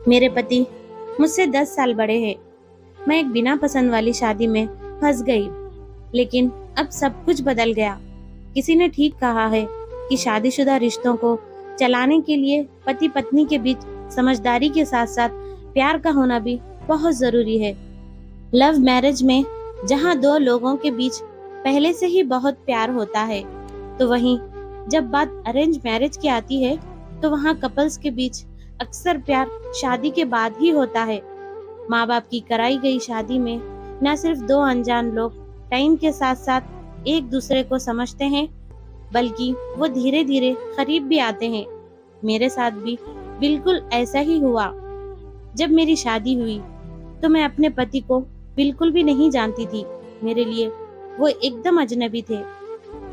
मेरे पति मुझसे 10 साल बड़े हैं। मैं एक बिना पसंद वाली शादी में फंस गई, लेकिन अब सब कुछ बदल गया। किसी ने ठीक कहा है कि शादीशुदा रिश्तों को चलाने के लिए पति पत्नी के बीच समझदारी के साथ साथ प्यार का होना भी बहुत जरूरी है। लव मैरिज में जहाँ दो लोगों के बीच पहले से ही बहुत प्यार होता है, तो वहीं जब बात अरेंज मैरिज की आती है तो वहाँ कपल्स के बीच अक्सर प्यार शादी के बाद ही होता है। माँ बाप की कराई गई शादी में न सिर्फ दो अनजान लोग टाइम के साथ साथ एक दूसरे को समझते हैं, बल्कि वो धीरे धीरे करीब भी आते हैं। मेरे साथ भी बिल्कुल ऐसा ही हुआ। जब मेरी शादी हुई तो मैं अपने पति को बिल्कुल भी नहीं जानती थी। मेरे लिए वो एकदम अजनबी थे।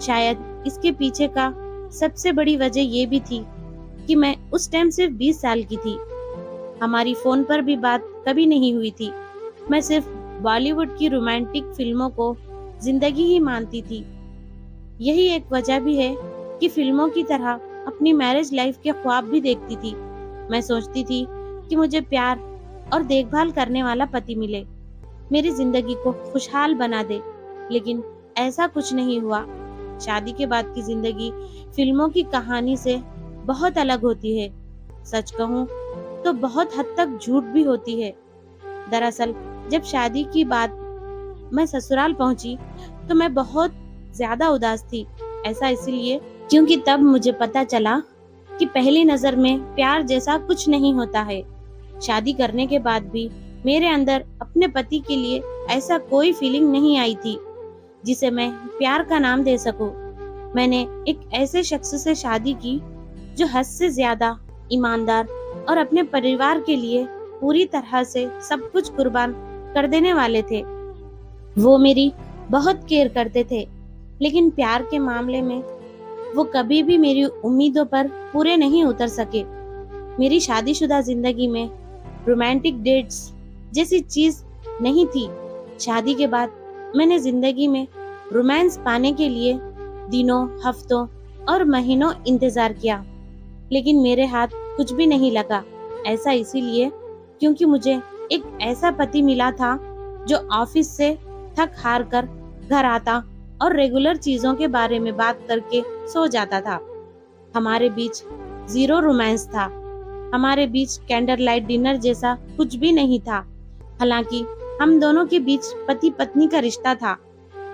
शायद इसके पीछे का सबसे बड़ी वजह ये भी थी कि मैं उस टाइम सिर्फ 20 साल की थी। हमारी फोन पर भी बात कभी नहीं हुई थी। मैं सिर्फ बॉलीवुड की रोमांटिक फिल्मों को जिंदगी ही मानती थी। यही एक वजह भी है कि फिल्मों की तरह अपनी मैरिज लाइफ के ख्वाब भी देखती थी। मैं सोचती थी कि मुझे प्यार और देखभाल करने वाला पति मिले, मेरी जिंदगी को खुशहाल बना दे, लेकिन ऐसा कुछ नहीं हुआ। शादी के बाद की जिंदगी फिल्मों की कहानी से बहुत अलग होती है। सच कहूँ तो बहुत हद तक झूठ भी होती है। दरअसल जब शादी की बात मैं ससुराल पहुंची तो मैं बहुत ज्यादा उदास थी। ऐसा इसलिए क्योंकि तब मुझे पता चला कि पहली नजर में प्यार जैसा कुछ नहीं होता है। शादी करने के बाद भी मेरे अंदर अपने पति के लिए ऐसा कोई फीलिंग नहीं आई थी जिसे मैं प्यार का नाम दे सकूं। मैंने एक ऐसे शख्स से शादी की जो हद से ज्यादा ईमानदार और अपने परिवार के लिए पूरी तरह से सब कुछ कुर्बान कर देने वाले थे। वो मेरी बहुत केयर करते थे, लेकिन प्यार के मामले में वो कभी भी मेरी उम्मीदों पर पूरे नहीं उतर सके। मेरी शादीशुदा जिंदगी में रोमांटिक डेट्स जैसी चीज नहीं थी। शादी के बाद मैंने जिंदगी में रोमांस पाने के लिए दिनों, हफ्तों और महीनों इंतजार किया, लेकिन मेरे हाथ कुछ भी नहीं लगा। ऐसा इसीलिए क्योंकि मुझे एक ऐसा पति मिला था जो ऑफिस से थक हार कर घर आता और रेगुलर चीजों के बारे में बात करके सो जाता था। हमारे बीच जीरो रोमांस था। हमारे बीच कैंडल लाइट डिनर जैसा कुछ भी नहीं था। हालांकि हम दोनों के बीच पति पत्नी का रिश्ता था,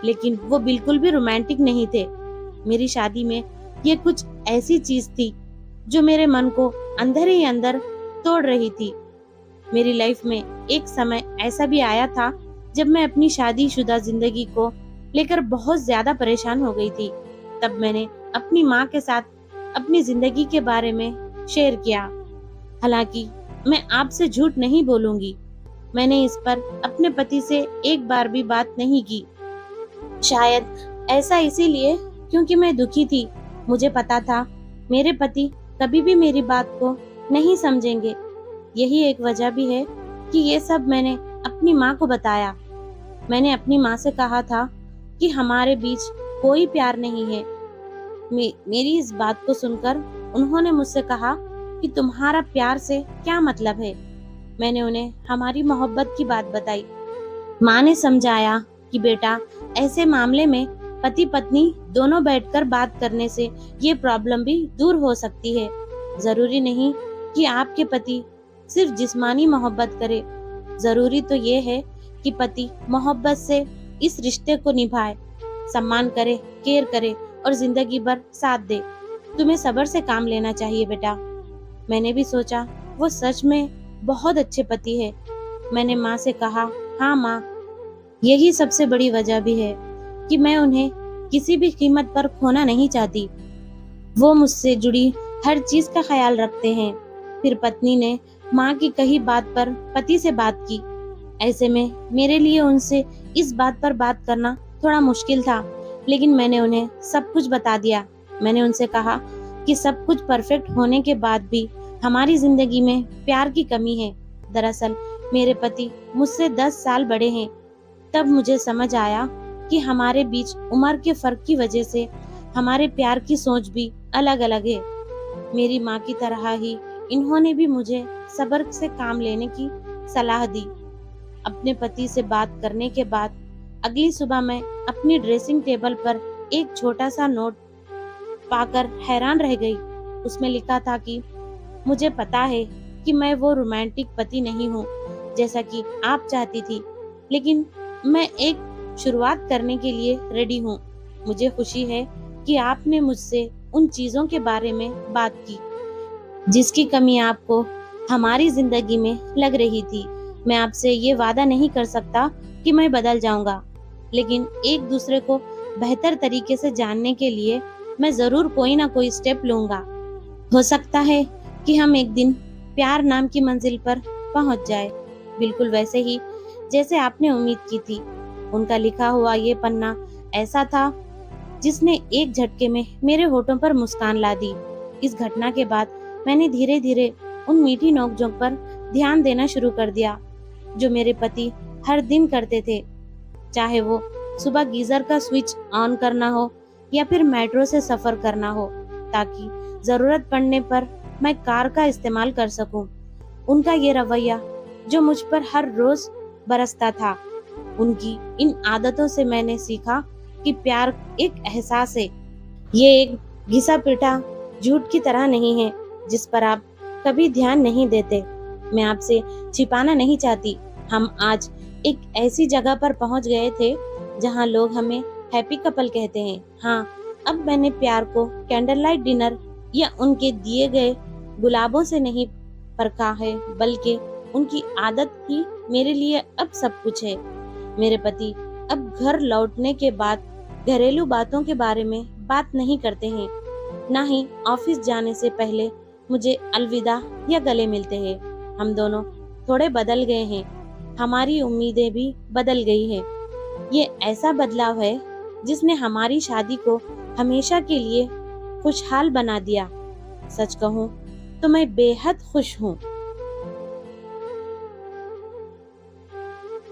लेकिन वो बिल्कुल भी रोमांटिक नहीं थे। मेरी शादी में ये कुछ ऐसी चीज थी जो मेरे मन को अंदर ही अंदर तोड़ रही थी। मेरी लाइफ में एक समय ऐसा भी आया था जब मैं अपनी शादीशुदा जिंदगी को लेकर बहुत ज्यादा परेशान हो गई थी। तब मैंने अपनी माँ के साथ अपनी जिंदगी के बारे में शेयर किया। हालांकि मैं आपसे झूठ नहीं बोलूंगी, मैंने इस पर अपने पति से एक बार भी बात नहीं की। शायद ऐसा इसीलिए क्योंकि मैं दुखी थी। मुझे पता था मेरे पति कभी भी मेरी बात को नहीं समझेंगे। यही एक वजह भी है कि ये सब मैंने अपनी माँ को बताया। मैंने अपनी माँ से कहा था कि हमारे बीच कोई प्यार नहीं है। मेरी इस बात को सुनकर उन्होंने मुझसे कहा कि तुम्हारा प्यार से क्या मतलब है। मैंने उन्हें हमारी मोहब्बत की बात बताई। माँ ने समझाया कि बेटा, ऐसे मामले में पति पत्नी दोनों बैठकर बात करने से ये प्रॉब्लम भी दूर हो सकती है। जरूरी नहीं कि आपके पति सिर्फ जिस्मानी मोहब्बत करे, जरूरी तो ये है कि पति मोहब्बत से इस रिश्ते को निभाए, सम्मान करे, केयर करे और जिंदगी भर साथ दे। तुम्हें सब्र से काम लेना चाहिए बेटा। मैंने भी सोचा वो सच में बहुत अच्छे पति है। मैंने माँ से कहा, हाँ माँ, यही सबसे बड़ी वजह भी है कि मैं उन्हें किसी भी कीमत पर खोना नहीं चाहती। वो मुझसे जुड़ी हर चीज का ख्याल रखते हैं। फिर पत्नी ने माँ की कही बात पर पति से बात की। ऐसे में मेरे लिए उनसे इस बात पर बात करना थोड़ा मुश्किल था, लेकिन मैंने उन्हें सब कुछ बता दिया। मैंने उनसे कहा कि सब कुछ परफेक्ट होने के बाद भी हमारी जिंदगी में प्यार की कमी है। दरअसल मेरे पति मुझसे 10 साल बड़े हैं। तब मुझे समझ आया कि हमारे बीच उम्र के फर्क की वजह से हमारे प्यार की सोच भी अलग अलग है। मेरी माँ की तरह ही इन्होंने भी मुझे सब्र से काम लेने की सलाह दी। अपने पति से बात करने के बाद अगली सुबह मैं अपनी ड्रेसिंग टेबल पर एक छोटा सा नोट पाकर हैरान रह गई। उसमें लिखा था कि मुझे पता है कि मैं वो रोमांटिक पति नहीं हूँ जैसा कि आप चाहती थी, लेकिन मैं एक शुरुआत करने के लिए रेडी हूँ। मुझे खुशी है कि आपने मुझसे उन चीजों के बारे में बात की जिसकी कमी आपको हमारी जिंदगी में लग रही थी। मैं आपसे ये वादा नहीं कर सकता कि मैं बदल जाऊंगा, लेकिन एक दूसरे को बेहतर तरीके से जानने के लिए मैं जरूर कोई ना कोई स्टेप लूंगा। हो सकता है कि हम एक दिन प्यार नाम की मंजिल पर पहुंच जाए, बिल्कुल वैसे ही जैसे आपने उम्मीद की थी। उनका लिखा हुआ ये पन्ना ऐसा था जिसने एक झटके में मेरे होठों पर मुस्कान ला दी। इस घटना के बाद मैंने धीरे धीरे उन मीठी नोकझोंक पर ध्यान देना शुरू कर दिया जो मेरे पति हर दिन करते थे, चाहे वो सुबह गीजर का स्विच ऑन करना हो या फिर मेट्रो से सफर करना हो, ताकि जरूरत पड़ने पर मैं कार का इस्तेमाल कर सकूं। उनका ये रवैया जो मुझ पर हर रोज बरसता था। उनकी इन आदतों से मैंने सीखा कि प्यार एक एहसास है, ये एक घिसा पिटा झूठ की तरह नहीं है जिस पर आप कभी ध्यान नहीं देते। मैं आपसे छिपाना नहीं चाहती, हम आज एक ऐसी जगह पर पहुंच गए थे जहां लोग हमें हैप्पी कपल कहते हैं। हाँ, अब मैंने प्यार को कैंडल लाइट डिनर या उनके दिए गए गुलाबों से नहीं परखा है, बल्कि उनकी आदत ही मेरे लिए अब सब कुछ है। मेरे पति अब घर लौटने के बाद घरेलू बातों के बारे में बात नहीं करते हैं, ना ही ऑफिस जाने से पहले मुझे अलविदा या गले मिलते हैं। हम दोनों थोड़े बदल गए हैं, हमारी उम्मीदें भी बदल गई हैं। ये ऐसा बदलाव है जिसने हमारी शादी को हमेशा के लिए खुशहाल बना दिया। सच कहूँ तो मैं बेहद खुश हूँ।